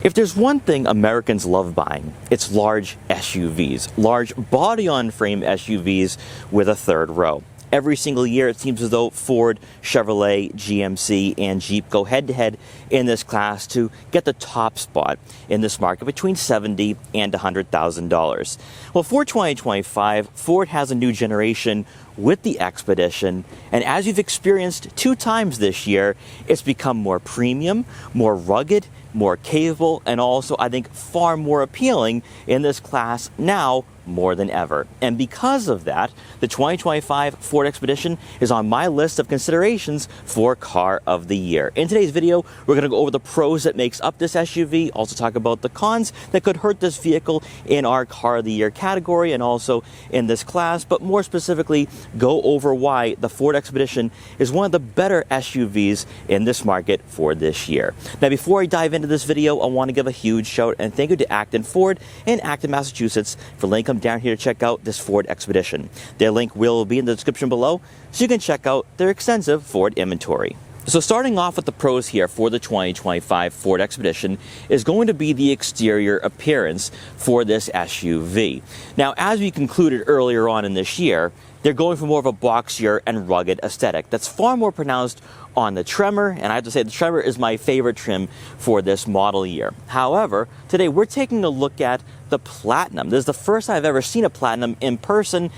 If there's one thing Americans love buying, it's large SUVs, large body-on-frame SUVs with a third row. Every single year, it seems as though Ford, Chevrolet, GMC, and Jeep go head-to-head in this class to get the top spot in this market between $70,000 and $100,000. Well, for 2025, Ford has a new generation with the Expedition, and as you've experienced 2 times this year, it's become more premium, more rugged, more capable, and also, I think, far more appealing in this class now more than ever. And because of that, the 2025 Ford Expedition is on my list of considerations for Car of the Year. In today's video, we're going to go over the pros that makes up this SUV, also talk about the cons that could hurt this vehicle in our Car of the Year category and also in this class, but more specifically, go over why the Ford Expedition is one of the better SUVs in this market for this year. Now, before I dive into this video, I want to give a huge shout and thank you to Acton Ford in Acton, Massachusetts for letting come down here to check out this Ford Expedition. Their link will be in the description below, so you can check out their extensive Ford inventory. So starting off with the pros here for the 2025 Ford Expedition is going to be the exterior appearance for this SUV. Now, as we concluded earlier on in this year, they're going for more of a boxier and rugged aesthetic that's far more pronounced on the Tremor, and I have to say the Tremor is my favorite trim for this model year. However, today we're taking a look at the Platinum. This is the first time I've ever seen a Platinum in person,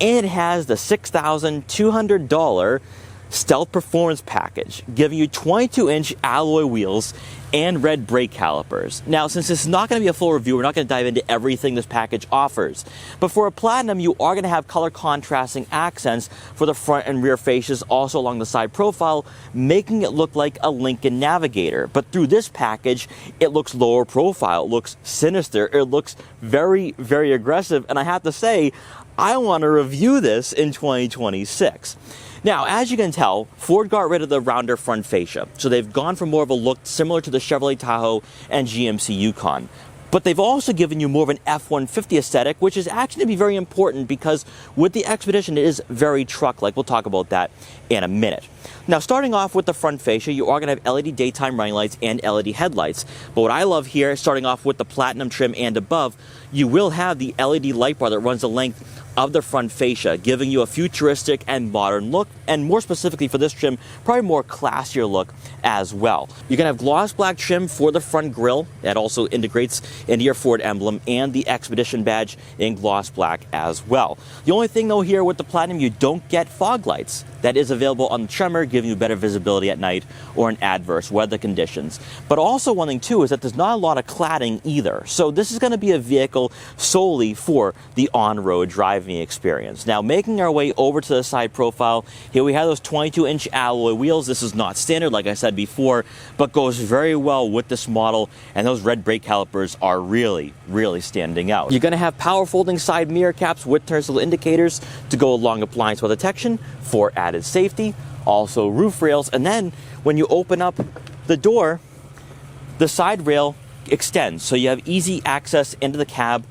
and it has the $6,200 Stealth Performance Package, giving you 22-inch alloy wheels and red brake calipers. Now, since this is not going to be a full review, we're not going to dive into everything this package offers. But for a Platinum, you are going to have color contrasting accents for the front and rear fascias, also along the side profile, making it look like a Lincoln Navigator. But through this package, it looks lower profile, it looks sinister, it looks very, very aggressive. And I have to say, I want to review this in 2026. Now, as you can tell, Ford got rid of the rounder front fascia, so they've gone for more of a look similar to the Chevrolet Tahoe and GMC Yukon. But they've also given you more of an F-150 aesthetic, which is actually going to be very important because with the Expedition, it is very truck-like. We'll talk about that in a minute. Now, starting off with the front fascia, you are going to have LED daytime running lights and LED headlights. But what I love here, starting off with the Platinum trim and above, you will have the LED light bar that runs the length of the front fascia, giving you a futuristic and modern look, and more specifically for this trim, probably more classier look as well. You're going to have gloss black trim for the front grille. That also integrates into your Ford emblem, and the Expedition badge in gloss black as well. The only thing though here with the Platinum, you don't get fog lights. That is available on the Tremor, giving you better visibility at night or in adverse weather conditions. But also one thing too is that there's not a lot of cladding either. So this is going to be a vehicle solely for the on-road driving experience. Now, making our way over to the side profile, here we have those 22-inch alloy wheels. This is not standard, like I said before, but goes very well with this model, and those red brake calipers are really, really standing out. You're going to have power folding side mirror caps with turn signal indicators to go along with blind spot detection for added safety, also roof rails, and then when you open up the door, the side rail extends, so you have easy access into the cab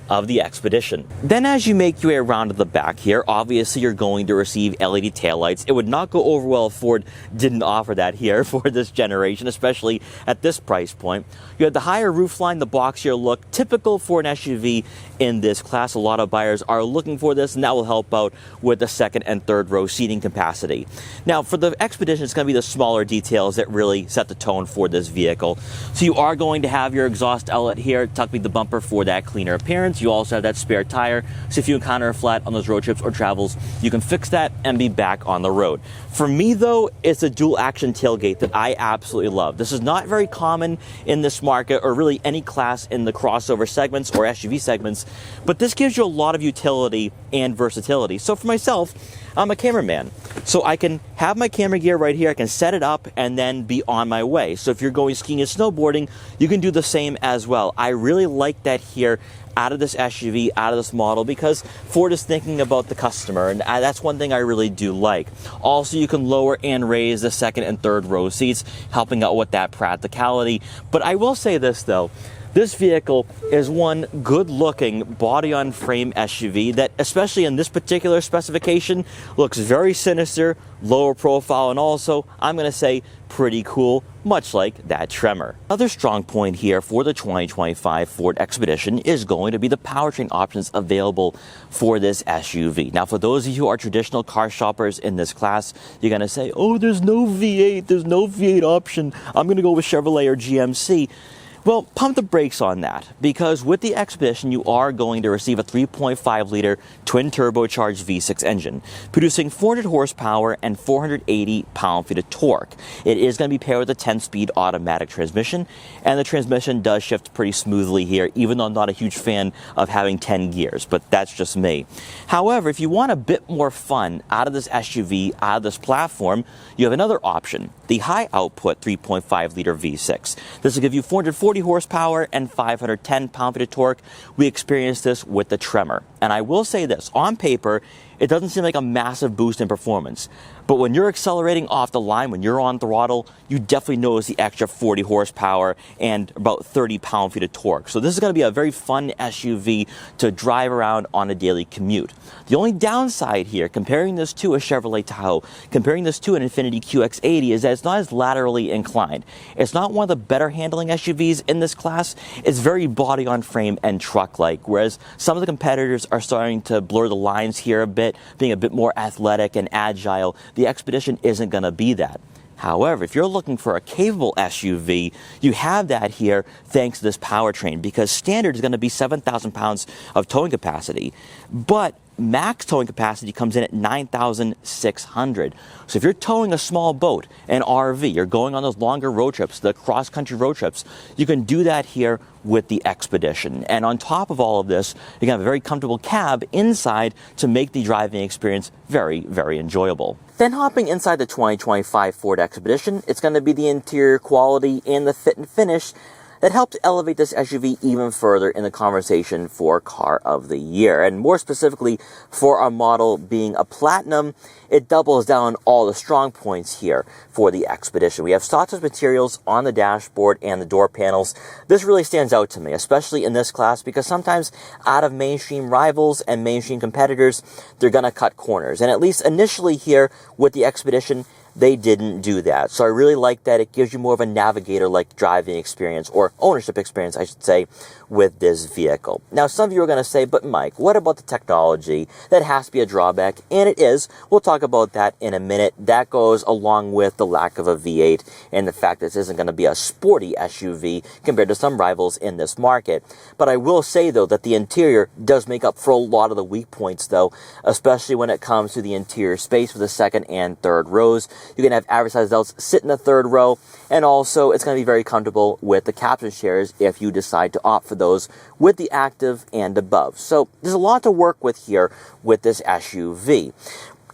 of the Expedition. Then as you make your way around to the back here, obviously you're going to receive LED taillights. It would not go over well if Ford didn't offer that here for this generation, especially at this price point. You have the higher roofline, the boxier look, typical for an SUV in this class. A lot of buyers are looking for this, and that will help out with the second and third row seating capacity. Now, for the Expedition, it's going to be the smaller details that really set the tone for this vehicle. So you are going to have your exhaust outlet here, tucked beneath the bumper for that cleaner appearance. You also have that spare tire, so if you encounter a flat on those road trips or travels, you can fix that and be back on the road. For me though, it's a dual action tailgate that I absolutely love. This is not very common in this market or really any class in the crossover segments or SUV segments, but this gives you a lot of utility and versatility. So for myself, I'm a cameraman, so I can have my camera gear right here, I can set it up and then be on my way. So if you're going skiing and snowboarding, you can do the same as well. I really like that here out of this SUV, out of this model, because Ford is thinking about the customer, and that's one thing I really do like. Also, you can lower and raise the second and third row seats, helping out with that practicality. But I will say this though, this vehicle is one good-looking body-on-frame SUV that, especially in this particular specification, looks very sinister, lower profile, and also, I'm going to say, pretty cool, much like that Tremor. Another strong point here for the 2025 Ford Expedition is going to be the powertrain options available for this SUV. Now, for those of you who are traditional car shoppers in this class, you're going to say, oh, there's no V8, there's no V8 option, I'm going to go with Chevrolet or GMC. Well, pump the brakes on that, because with the Expedition, you are going to receive a 3.5-liter twin-turbocharged V6 engine, producing 400 horsepower and 480 pound-feet of torque. It is going to be paired with a 10-speed automatic transmission, and the transmission does shift pretty smoothly here, even though I'm not a huge fan of having 10 gears, but that's just me. However, if you want a bit more fun out of this SUV, out of this platform, you have another option, the high-output 3.5-liter V6. This will give you 440 horsepower and 510 pound-feet of torque. We experienced this with the Tremor. And I will say this, on paper, it doesn't seem like a massive boost in performance. But when you're accelerating off the line, when you're on throttle, you definitely notice the extra 40 horsepower and about 30 pound-feet of torque. So this is going to be a very fun SUV to drive around on a daily commute. The only downside here, comparing this to a Chevrolet Tahoe, comparing this to an Infiniti QX80, is that it's not as laterally inclined. It's not one of the better handling SUVs in this class. It's very body-on-frame and truck-like, whereas some of the competitors are starting to blur the lines here a bit, being a bit more athletic and agile. The Expedition isn't going to be that. However, if you're looking for a capable SUV, you have that here thanks to this powertrain, because standard is going to be 7,000 pounds of towing capacity, but max towing capacity comes in at 9,600. So if you're towing a small boat, an RV, you're going on those longer road trips, the cross-country road trips, you can do that here with the Expedition. And on top of all of this, you can have a very comfortable cab inside to make the driving experience very, very enjoyable. Then hopping inside the 2025 Ford Expedition, it's going to be the interior quality and the fit and finish that helped elevate this SUV even further in the conversation for Car of the Year. And more specifically, for our model being a Platinum, it doubles down all the strong points here for the Expedition. We have soft materials on the dashboard and the door panels. This really stands out to me, especially in this class, because sometimes out of mainstream rivals and mainstream competitors, they're going to cut corners. And at least initially here with the Expedition, they didn't do that. So I really like that. It gives you more of a navigator-like driving experience, or ownership experience, I should say, with this vehicle. Now, some of you are going to say, but Mike, what about the technology? That has to be a drawback, and it is. We'll talk about that in a minute. That goes along with the lack of a V8 and the fact that this isn't going to be a sporty SUV compared to some rivals in this market. But I will say, though, that the interior does make up for a lot of the weak points, though, especially when it comes to the interior space for the second and third rows. You can have average size adults sit in the third row, and also it's going to be very comfortable with the captain chairs if you decide to opt for those with the active and above. So there's a lot to work with here with this SUV.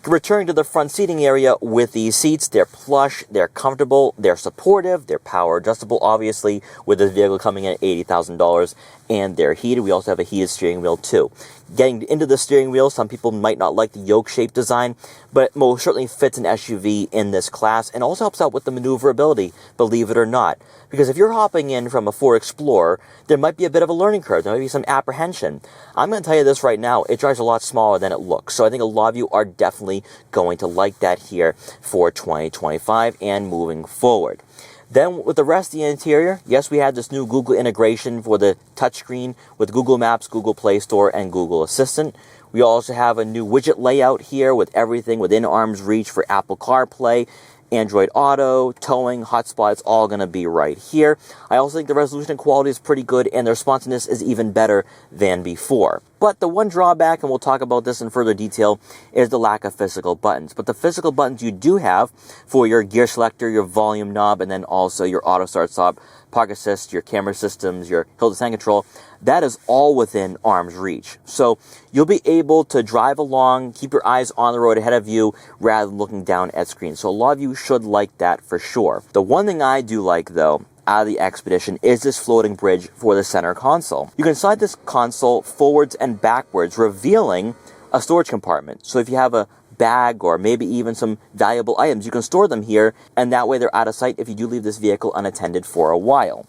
Returning to the front seating area with these seats, they're plush, they're comfortable, they're supportive, they're power adjustable, obviously, with this vehicle coming in at $80,000, and they're heated. We also have a heated steering wheel too. Getting into the steering wheel, some people might not like the yoke-shaped design, but it most certainly fits an SUV in this class, and also helps out with the maneuverability, believe it or not. Because if you're hopping in from a Ford Explorer, there might be a bit of a learning curve, there might be some apprehension. I'm going to tell you this right now, it drives a lot smaller than it looks, so I think a lot of you are definitely going to like that here for 2025 and moving forward. Then with the rest of the interior, yes, we had this new Google integration for the touchscreen with Google Maps, Google Play Store, and Google Assistant. We also have a new widget layout here with everything within arm's reach for Apple CarPlay, Android Auto, towing, hotspot. It's all going to be right here. I also think the resolution and quality is pretty good, and the responsiveness is even better than before. But the one drawback, and we'll talk about this in further detail, is the lack of physical buttons. But the physical buttons you do have for your gear selector, your volume knob, and then also your auto start stop, park assist, your camera systems, your hill descent control, that is all within arm's reach. So you'll be able to drive along, keep your eyes on the road ahead of you rather than looking down at screens. So a lot of you should like that for sure. The one thing I do like, though, out of the Expedition is this floating bridge for the center console. You can slide this console forwards and backwards, revealing a storage compartment. So if you have a bag or maybe even some valuable items, you can store them here, and that way they're out of sight if you do leave this vehicle unattended for a while.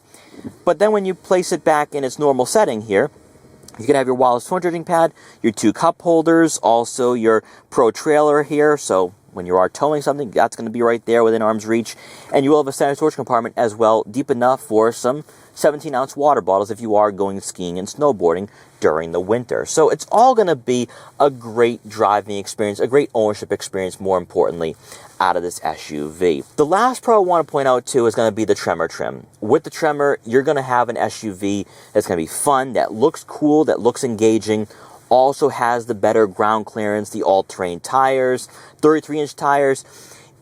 But then when you place it back in its normal setting here, you can have your wireless phone charging pad, your two cup holders, also your Pro trailer here, so When you are towing something, that's going to be right there within arm's reach. And you will have a center storage compartment as well, deep enough for some 17-ounce water bottles if you are going skiing and snowboarding during the winter. So it's all going to be a great driving experience, a great ownership experience, more importantly, out of this SUV. The last pro I want to point out too is going to be the Tremor trim. With the Tremor, you're going to have an SUV that's going to be fun, that looks cool, that looks engaging, also has the better ground clearance, the all-terrain tires, 33-inch tires.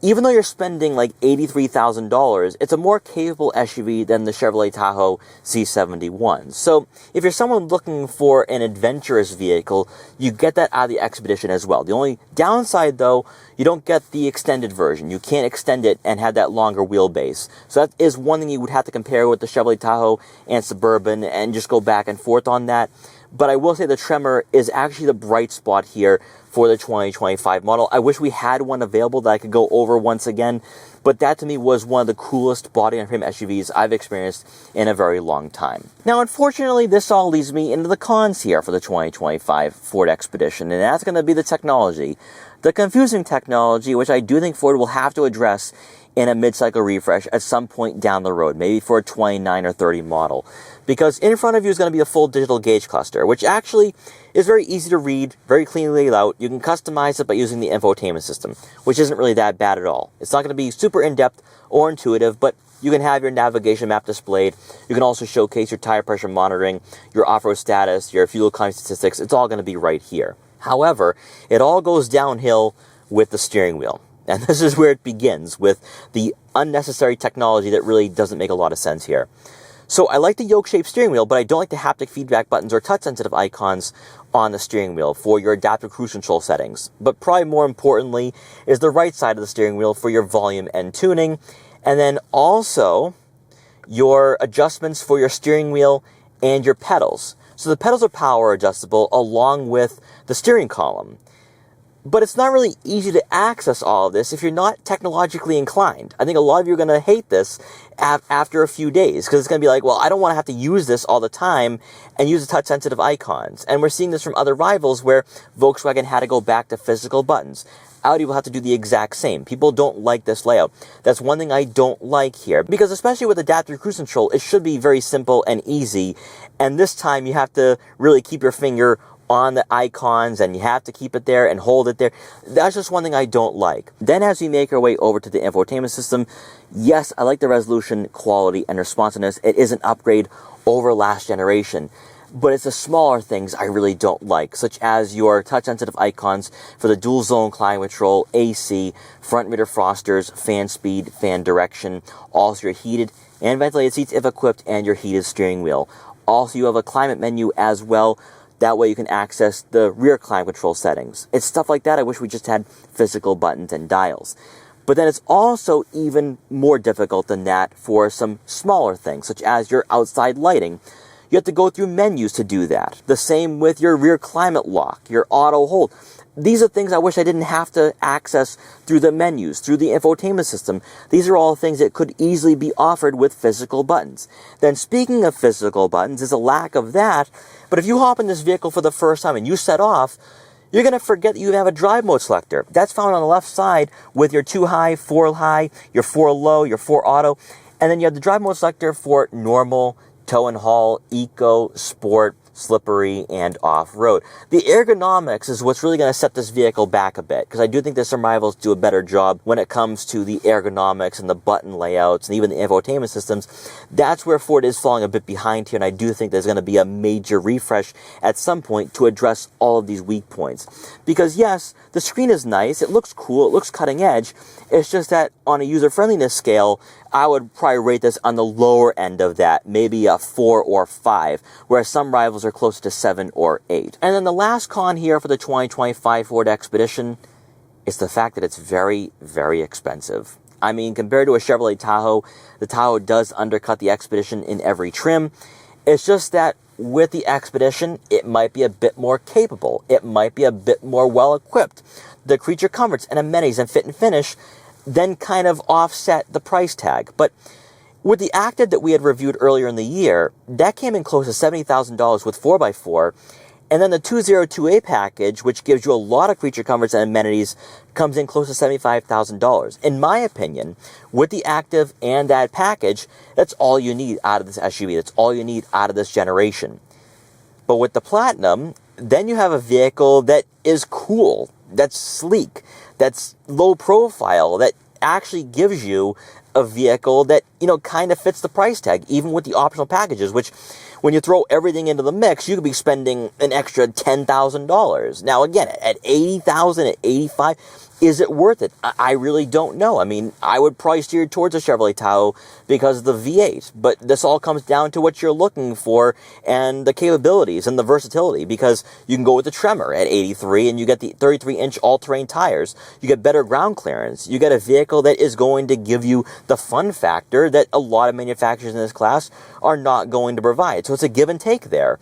Even though you're spending like $83,000, it's a more capable SUV than the Chevrolet Tahoe C71. So if you're someone looking for an adventurous vehicle, you get that out of the Expedition as well. The only downside, though, you don't get the extended version. You can't extend it and have that longer wheelbase. So that is one thing you would have to compare with the Chevrolet Tahoe and Suburban and just go back and forth on that. But I will say the Tremor is actually the bright spot here for the 2025 model. I wish we had one available that I could go over once again, but that to me was one of the coolest body-on-frame SUVs I've experienced in a very long time. Now, unfortunately, this all leads me into the cons here for the 2025 Ford Expedition, and that's going to be the technology. The confusing technology, which I do think Ford will have to address in a mid-cycle refresh at some point down the road, maybe for a 29 or 30 model. Because in front of you is going to be a full digital gauge cluster, which actually is very easy to read, very cleanly laid out. You can customize it by using the infotainment system, which isn't really that bad at all. It's not going to be super in-depth or intuitive, but you can have your navigation map displayed. You can also showcase your tire pressure monitoring, your off-road status, your fuel economy statistics. It's all going to be right here. However, it all goes downhill with the steering wheel. And this is where it begins, with the unnecessary technology that really doesn't make a lot of sense here. So I like the yoke-shaped steering wheel, but I don't like the haptic feedback buttons or touch-sensitive icons on the steering wheel for your adaptive cruise control settings. But probably more importantly is the right side of the steering wheel for your volume and tuning, and then also your adjustments for your steering wheel and your pedals. So the pedals are power adjustable along with the steering column. But it's not really easy to access all of this if you're not technologically inclined. I think a lot of you are going to hate this after a few days, because it's going to be like, well, I don't want to have to use this all the time and use the touch-sensitive icons. And we're seeing this from other rivals where Volkswagen had to go back to physical buttons. Audi will have to do the exact same. People don't like this layout. That's one thing I don't like here, because especially with adaptive cruise control, it should be very simple and easy. And this time you have to really keep your finger on the icons, and you have to keep it there and hold it there. That's just one thing I don't like. Then as we make our way over to the infotainment system, yes, I like the resolution, quality, and responsiveness. It is an upgrade over last generation. But it's the smaller things I really don't like, such as your touch-sensitive icons for the dual-zone climate control, AC, front rear defrosters, fan speed, fan direction, also your heated and ventilated seats if equipped, and your heated steering wheel. Also, you have a climate menu as well. That way you can access the rear climate control settings. It's stuff like that I wish we just had physical buttons and dials. But then it's also even more difficult than that for some smaller things, such as your outside lighting. You have to go through menus to do that. The same with your rear climate lock, your auto hold. These are things I wish I didn't have to access through the menus, through the infotainment system. These are all things that could easily be offered with physical buttons. Then speaking of physical buttons, there's a lack of that. But if you hop in this vehicle for the first time and you set off, you're going to forget that you have a drive mode selector. That's found on the left side with your 2 high, 4 high, your 4 low, your 4 auto. And then you have the drive mode selector for normal, tow and haul, eco, sport, slippery, and off-road. The ergonomics is what's really going to set this vehicle back a bit, because I do think that some rivals do a better job when it comes to the ergonomics and the button layouts and even the infotainment systems. That's where Ford is falling a bit behind here, and I do think there's going to be a major refresh at some point to address all of these weak points. Because yes, the screen is nice, it looks cool, it looks cutting edge. It's just that on a user-friendliness scale, I would probably rate this on the lower end of that, maybe a 4 or 5, whereas some rivals are closer to 7 or 8. And then the last con here for the 2025 Ford Expedition is the fact that it's very, very expensive. I mean, compared to a Chevrolet Tahoe, the Tahoe does undercut the Expedition in every trim. It's just that with the Expedition, it might be a bit more capable. It might be a bit more well-equipped. The creature comforts and amenities and fit and finish then kind of offset the price tag. But with the Active that we had reviewed earlier in the year, that came in close to $70,000 with 4x4, And then the 202A package, which gives you a lot of creature comforts and amenities, comes in close to $75,000. In my opinion, with the Active and that package, that's all you need out of this SUV. That's all you need out of this generation. But with the Platinum, then you have a vehicle that is cool, that's sleek, that's low profile, that actually gives you a vehicle that, kind of fits the price tag, even with the optional packages, which when you throw everything into the mix, you could be spending an extra $10,000. Now, again, at $80,000, at $85,000, is it worth it? I really don't know. I mean, I would probably steer towards a Chevrolet Tahoe because of the V8, but this all comes down to what you're looking for and the capabilities and the versatility, because you can go with the Tremor at $83,000 and you get the 33-inch all-terrain tires. You get better ground clearance. You get a vehicle that is going to give you the fun factor that a lot of manufacturers in this class are not going to provide. So it's a give and take there.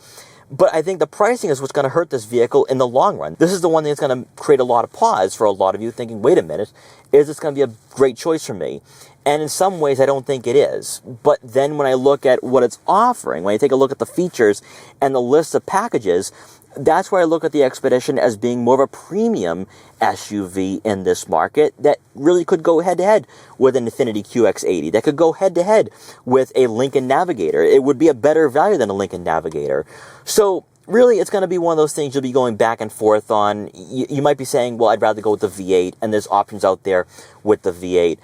But I think the pricing is what's going to hurt this vehicle in the long run. This is the one thing that's going to create a lot of pause for a lot of you thinking, wait a minute, is this going to be a great choice for me? And in some ways, I don't think it is. But then when I look at what it's offering, when I take a look at the features and the list of packages, that's where I look at the Expedition as being more of a premium SUV in this market that really could go head-to-head with an Infiniti QX80, that could go head-to-head with a Lincoln Navigator. It would be a better value than a Lincoln Navigator. So really, it's going to be one of those things you'll be going back and forth on. You might be saying, well, I'd rather go with the V8, and there's options out there with the V8.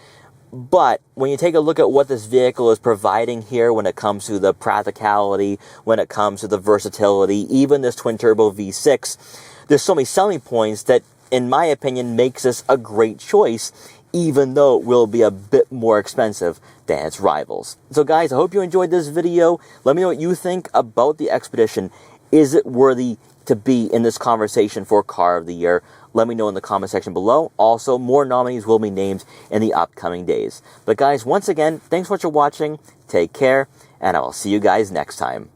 But when you take a look at what this vehicle is providing here when it comes to the practicality, when it comes to the versatility, even this twin-turbo V6, there's so many selling points that, in my opinion, makes this a great choice, even though it will be a bit more expensive than its rivals. So guys, I hope you enjoyed this video. Let me know what you think about the Expedition. Is it worthy to be in this conversation for Car of the Year? Let me know in the comment section below. Also, more nominees will be named in the upcoming days. But guys, once again, thanks so much for watching. Take care, and I will see you guys next time.